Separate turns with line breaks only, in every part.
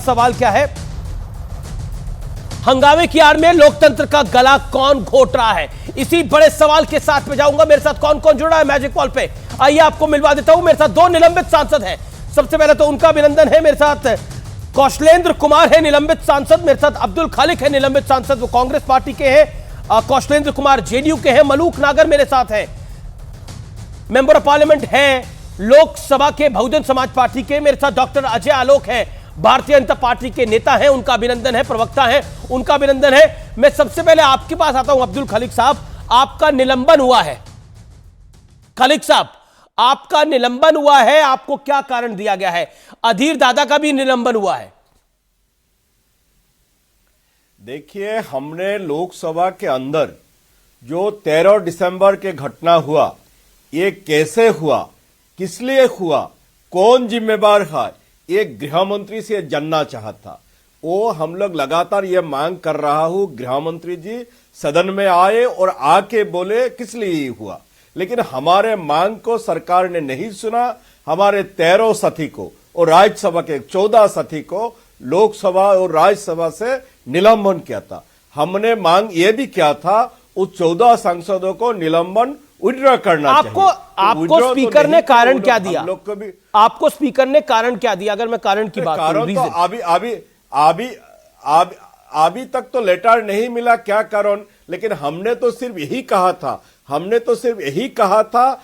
सवाल क्या है? हंगामे की आड़ में लोकतंत्र का गला कौन घोट रहा है? इसी बड़े सवाल के साथ में जाऊंगा। मेरे साथ कौन कौन जुड़ा है मैजिक वॉल पे, आइए आपको मिलवा देता हूं। मेरे साथ दो निलंबित सांसद हैं। सबसे पहले तो उनका अभिनंदन है। मेरे साथ कौशलेंद्र कुमार है, निलंबित सांसद। मेरे साथ अब्दुल खालिक है, निलंबित सांसद, वो कांग्रेस पार्टी के हैं। कौशलेंद्र कुमार जेडीयू के हैं। मलूक नागर मेरे साथ हैं, मेंबर ऑफ पार्लियामेंट हैं लोकसभा के बहुजन समाज पार्टी के। मेरे साथ डॉक्टर अजय आलोक है, भारतीय जनता पार्टी के नेता हैं, उनका अभिनंदन है। प्रवक्ता हैं, उनका अभिनंदन है। मैं सबसे पहले आपके पास आता हूं अब्दुल खालिक साहब, आपका निलंबन हुआ है। खालिक साहब, आपका निलंबन हुआ है, आपको क्या कारण दिया गया है? अधीर दादा का भी निलंबन हुआ है।
देखिए, हमने लोकसभा के अंदर जो 13 दिसंबर के घटना हुआ, ये कैसे हुआ, किस लिए हुआ, कौन जिम्मेदार है, ये गृह मंत्री से जानना चाहता। वो हम लोग लगातार ये मांग कर रहा हूं, गृह मंत्री जी सदन में आए और आके बोले किस लिए हुआ, लेकिन हमारे मांग को सरकार ने नहीं सुना। हमारे 13 साथी को और राज्यसभा के 14 साथी को लोकसभा और राज्यसभा से निलंबन किया था। हमने मांग ये भी किया था उस 14 सांसदों को निलंबन विड्रॉ करना
आपको
चाहिए।
आपको स्पीकर ने कारण क्या दिया?
लोग को भी
आपको स्पीकर ने कारण क्या दिया? अगर मैं कारण की बात करूं,
कारण तो अभी तक तो लेटर नहीं मिला क्या कारण, लेकिन हमने तो सिर्फ यही कहा था,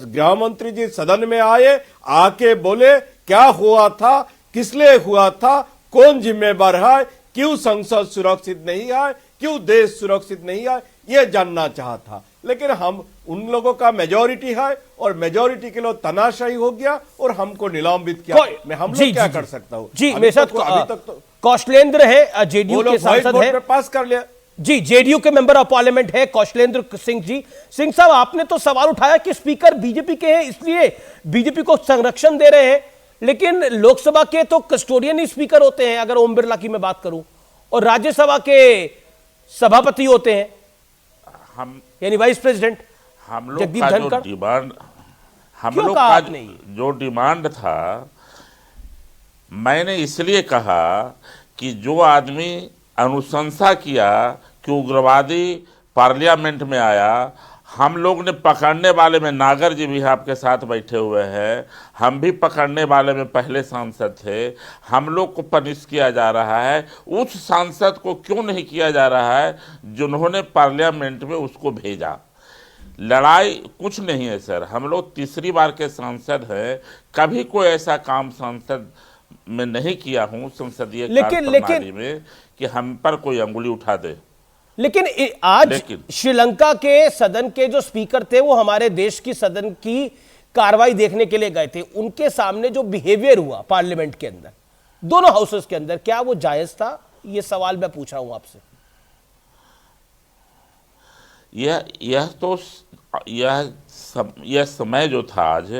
गृह मंत्री जी सदन में आए, आके बोले क्या हुआ था, किस लिए हुआ था, कौन जिम्मेदार है, क्यों संसद सुरक्षित नहीं है, क्यों देश सुरक्षित नहीं है, ये जानना चाहता। लेकिन हम उन लोगों का मेजॉरिटी है और मेजॉरिटी के लिए तनाशाही हो गया और हमको निलंबित किया। मैं हम लोग क्या कर सकता हूं
जी। मेरे साथ अभी तक तो कौशलेंद्र है, जेडीयू के सांसद है,
पास कर लिया
जी, जेडीयू के मेंबर ऑफ पार्लियामेंट है कौशलेंद्र सिंह जी। सिंह साहब, आपने तो सवाल उठाया कि स्पीकर बीजेपी के हैं, इसलिए बीजेपी को संरक्षण दे रहे हैं, लेकिन लोकसभा के तो कस्टोडियन ही स्पीकर होते हैं, अगर ओम बिरला की मैं बात करूं, और राज्यसभा के सभापति होते हैं,
हम
यानी वाइस प्रेसिडेंट
हम लोग
जगदीप
का
धनखड़।
जो डिमांड हम
क्यों
लोग
कहा
का
आपने
जो डिमांड था, मैंने इसलिए कहा कि जो आदमी अनुशंसा किया कि उग्रवादी पार्लियामेंट में आया, हम लोग ने पकड़ने वाले में, नागर जी भी आपके साथ बैठे हुए हैं, हम भी पकड़ने वाले में पहले सांसद थे, हम लोग को पनिश किया जा रहा है। उस सांसद को क्यों नहीं किया जा रहा है जिन्होंने पार्लियामेंट में उसको भेजा? लड़ाई कुछ नहीं है सर, हम लोग तीसरी बार के सांसद हैं, कभी कोई ऐसा काम सांसद में नहीं किया हूं संसदीय कार्यप्रणाली में कि हम पर कोई अंगुली उठा दे।
लेकिन आज श्रीलंका के सदन के जो स्पीकर थे, वो हमारे देश की सदन की कार्रवाई देखने के लिए गए थे। उनके सामने जो बिहेवियर हुआ पार्लियामेंट के अंदर, दोनों हाउसेस के अंदर, क्या वो जायज था? ये सवाल मैं पूछ रहा हूं आपसे। यह समय जो था आज,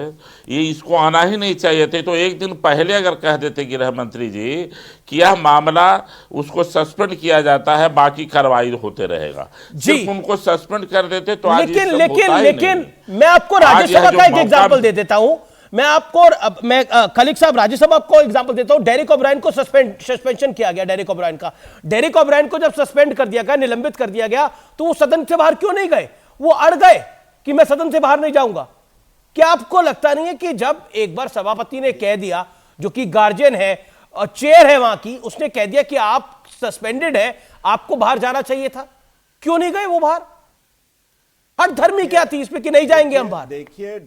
ये इसको आना ही नहीं चाहिए थे। तो एक दिन पहले अगर कह देते गृह मंत्री जी कि यह मामला उसको सस्पेंड किया जाता है, बाकी कार्रवाई होते रहेगा, सिर्फ उनको सस्पेंड कर देते तो आज लेकिन मैं आपको राज्यसभा का एक एग्जांपल दे देता हूं। मैं खलीक साहब, राज्यसभा को एग्जांपल देता हूं। डेरेक ओब्रायन को सस्पेंशन किया गया। डेरेक ओब्रायन को जब सस्पेंड कर दिया गया, निलंबित कर दिया गया, तो वो सदन से बाहर क्यों नहीं गए? वो अड़ गए कि मैं सदन से बाहर नहीं जाऊंगा। क्या आपको लगता नहीं है कि जब एक बार सभापति ने कह दिया, जो कि गार्जियन है और चेयर है वहां की, उसने कह दिया कि आप सस्पेंडेड है, आपको बाहर जाना चाहिए था, क्यों नहीं गए वो बाहर? हर धर्मी क्या थी इसमें कि नहीं जाएंगे हम बाहर?
देखिए,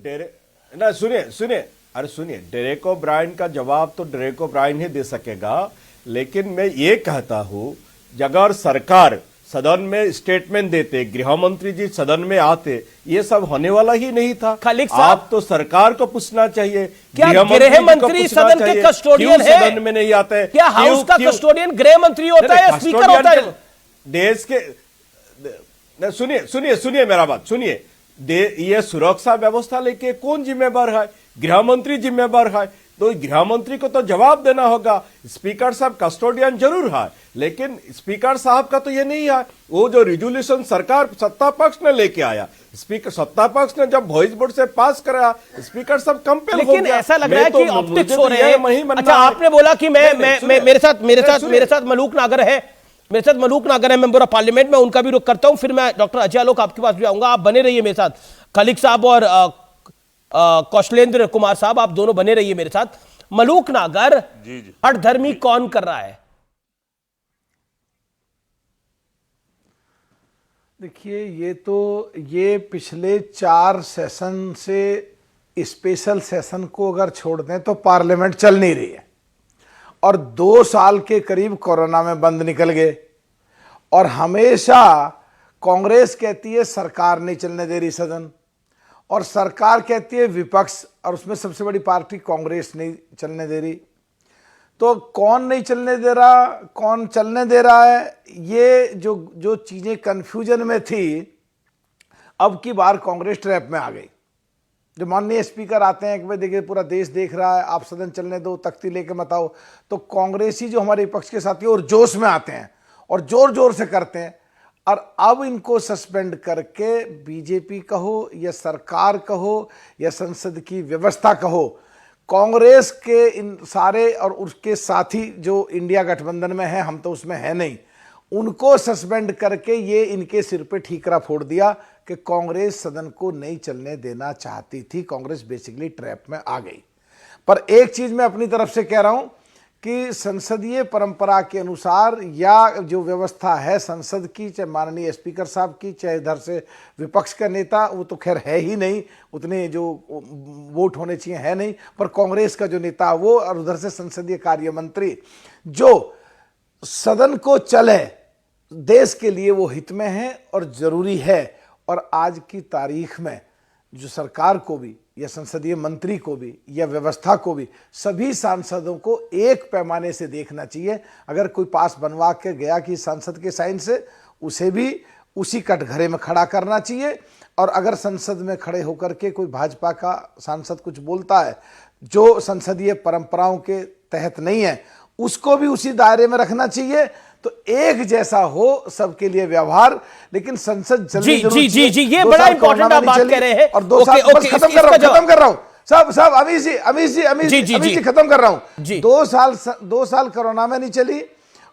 ना सुनिए, डेरेक ओब्रायन का जवाब तो डेरेक ओब्रायन ही दे सकेगा, लेकिन मैं ये कहता हूं, अगर सरकार सदन में स्टेटमेंट देते, गृह मंत्री जी सदन में आते, ये सब होने वाला ही नहीं था। आप तो सरकार को पूछना चाहिए,
क्या गृह मंत्री सदन के कस्टोडियन है?
सदन में नहीं आते?
क्या हाउस का कस्टोडियन गृह मंत्री होता है या स्पीकर होता है?
देश के सुनिए मेरा बात सुनिए। ये सुरक्षा व्यवस्था लेके कौन जिम्मेदार है? गृह मंत्री जिम्मेदार है। तो गृह मंत्री को तो जवाब देना होगा। स्पीकर साहब कस्टोडियन जरूर है, लेकिन स्पीकर साहब का तो ये नहीं है। वो जो रिजोल्यूशन सरकार सत्ता पक्ष ने लेके आया, स्पीकर सत्ता पक्ष ने जब वॉइस वोट से पास कराया, स्पीकर साहब कंपेल हो गया।
लेकिन ऐसा लग रहा है कि ऑप्टिक्स हो रहे हैं। अच्छा,
है।
आपने बोला कि मैं मेरे साथ मलूक नागर है, मेंबर ऑफ पार्लियामेंट। मैं उनका भी रुख करता हूं, फिर मैं डॉक्टर अजय आलोक आपके पास भी आऊंगा। आप बने रहिए मेरे साथ, खलीक साहब और कौशलेंद्र कुमार साहब, आप दोनों बने रहिए मेरे साथ। मलूक नागर, हठधर्मी कौन कर रहा है?
देखिए, ये पिछले 4 सेशन से स्पेशल सेशन को अगर छोड़ दें तो पार्लियामेंट चल नहीं रही है, और 2 साल के करीब कोरोना में बंद निकल गए। और हमेशा कांग्रेस कहती है सरकार नहीं चलने दे रही सदन, और सरकार कहती है विपक्ष, और उसमें सबसे बड़ी पार्टी कांग्रेस नहीं चलने दे रही। तो कौन नहीं चलने दे रहा, कौन चलने दे रहा है, ये जो चीजें कंफ्यूजन में थी, अब की बार कांग्रेस ट्रैप में आ गई। जो माननीय स्पीकर आते हैं कि भाई देखिए पूरा देश देख रहा है, आप सदन चलने दो, तख्ती लेके मत आओ, तो कांग्रेसी जो हमारे विपक्ष के साथी और जोश में आते हैं और जोर जोर से करते हैं। और अब इनको सस्पेंड करके बीजेपी कहो या सरकार कहो या संसद की व्यवस्था कहो, कांग्रेस के इन सारे और उसके साथी जो इंडिया गठबंधन में है, हम तो उसमें है नहीं, उनको सस्पेंड करके ये इनके सिर पे ठीकरा फोड़ दिया कि कांग्रेस सदन को नहीं चलने देना चाहती थी। कांग्रेस बेसिकली ट्रैप में आ गई। पर एक चीज मैं अपनी तरफ से कह रहा हूं कि संसदीय परंपरा के अनुसार या जो व्यवस्था है संसद की, चाहे माननीय स्पीकर साहब की, चाहे इधर से विपक्ष का नेता, वो तो खैर है ही नहीं, उतने जो वोट होने चाहिए है नहीं, पर कांग्रेस का जो नेता वो, और उधर से संसदीय कार्य मंत्री, जो सदन को चले, देश के लिए वो हित में है और जरूरी है। और आज की तारीख में जो सरकार को भी या संसदीय मंत्री को भी या व्यवस्था को भी, सभी सांसदों को एक पैमाने से देखना चाहिए। अगर कोई पास बनवा के गया कि सांसद के साइन से, उसे भी उसी कटघरे में खड़ा करना चाहिए। और अगर संसद में खड़े होकर के कोई भाजपा का सांसद कुछ बोलता है जो संसदीय परंपराओं के तहत नहीं है, उसको भी उसी दायरे में रखना चाहिए। तो एक जैसा हो सबके लिए व्यवहार, लेकिन संसद जल्दी
जी ये बड़ा इंपॉर्टेंट आप बात कह रहे हैं।
और 2 साल बस खत्म कर रहा हूं सब अमीश जी खत्म कर रहा हूं। 2 साल कोरोना में नहीं चली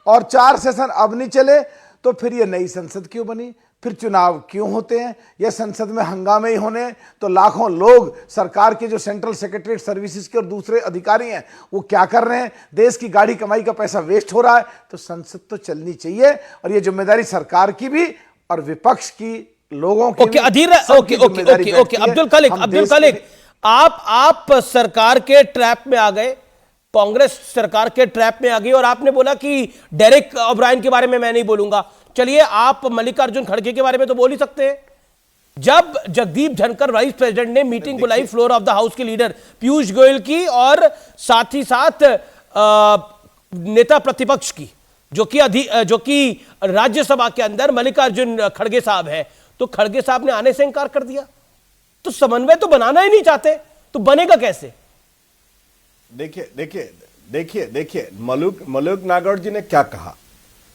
और 4 सेशन अब नहीं चले, तो फिर ये नई संसद क्यों बनी, फिर चुनाव क्यों होते हैं, या संसद में हंगामे ही होने, तो लाखों लोग सरकार के जो सेंट्रल सेक्रेटरीट सर्विसेज के और दूसरे अधिकारी हैं वो क्या कर रहे हैं, देश की गाड़ी कमाई का पैसा वेस्ट हो रहा है। तो संसद तो चलनी चाहिए, और ये जिम्मेदारी सरकार की भी और विपक्ष की, लोगों की।
अब्दुल खालिक, आप सरकार के ट्रैप में आ गए, कांग्रेस सरकार के ट्रैप में आ गई, और आपने बोला कि डेरेक ओब्रायन के बारे में मैं नहीं बोलूंगा। चलिए, आप मल्लिकार्जुन खड़गे के बारे में तो बोल ही सकते हैं। जब जगदीप धनखड़ वाइस प्रेसिडेंट ने मीटिंग बुलाई फ्लोर ऑफ द हाउस के लीडर पीयूष गोयल की, और साथ ही साथ नेता प्रतिपक्ष की, जो कि राज्यसभा के अंदर मल्लिकार्जुन खड़गे साहब है, तो खड़गे साहब ने आने से इंकार कर दिया। तो समन्वय तो बनाना ही नहीं चाहते, तो बनेगा कैसे?
देखिए मलूक नागौर जी ने क्या कहा।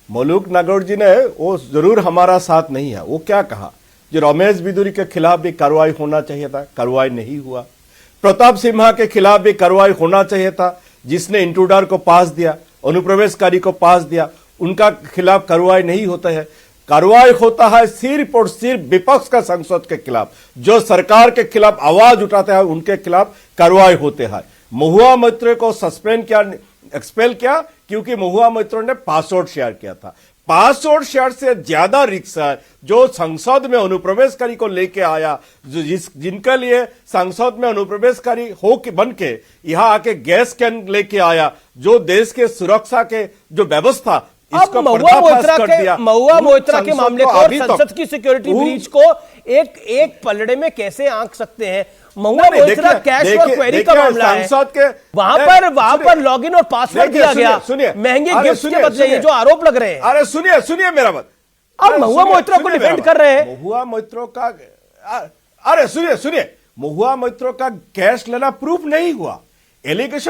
मलूक नागौर जी ने, वो जरूर हमारा साथ नहीं है, वो क्या कहा, जो रमेश बिदुरी के खिलाफ भी कार्रवाई होना चाहिए था, कार्रवाई नहीं हुआ। प्रताप सिम्हा के खिलाफ भी कार्रवाई होना चाहिए था, जिसने इंट्रूडर को पास दिया, अनुप्रवेशकारी को पास दिया, उनका खिलाफ कार्रवाई नहीं होता है। कार्रवाई होता है सिर्फ और सिर्फ विपक्ष का सांसद के खिलाफ, जो सरकार के खिलाफ आवाज उठाते हैं, उनके खिलाफ कार्रवाई होते हैं। महुआ मोइत्रो को सस्पेंड किया, एक्सपेल किया, क्योंकि महुआ मोइत्रो ने पासवर्ड शेयर किया था। पासवर्ड शेयर से ज्यादा रिक्स है जो संसद में अनुप्रवेशकारी को लेके आया, जिनके लिए संसद में अनुप्रवेशकारी हो के बन के यहाँ आके गैस कैन लेके आया, जो देश के सुरक्षा के जो व्यवस्था,
अब महुआ मोइत्रा के मामले को और संसद की सिक्योरिटी ब्रीच को एक पलड़े में कैसे आंक सकते हैं? महुआ मोइत्रा कैश और क्वेरी का मामला है, वहां पर लॉगिन और पासवर्ड दिया गया, महंगे गिफ्ट के बदले, ये जो आरोप लग रहे हैं।
अरे सुनिए मेरा बात,
अब महुआ मोइत्रा को डिफेंड कर रहे हैं।
महुआ मोइत्रो का, अरे सुनिए, महुआ मोइत्रो का कैश लेना प्रूफ नहीं हुआ, एलिगेशन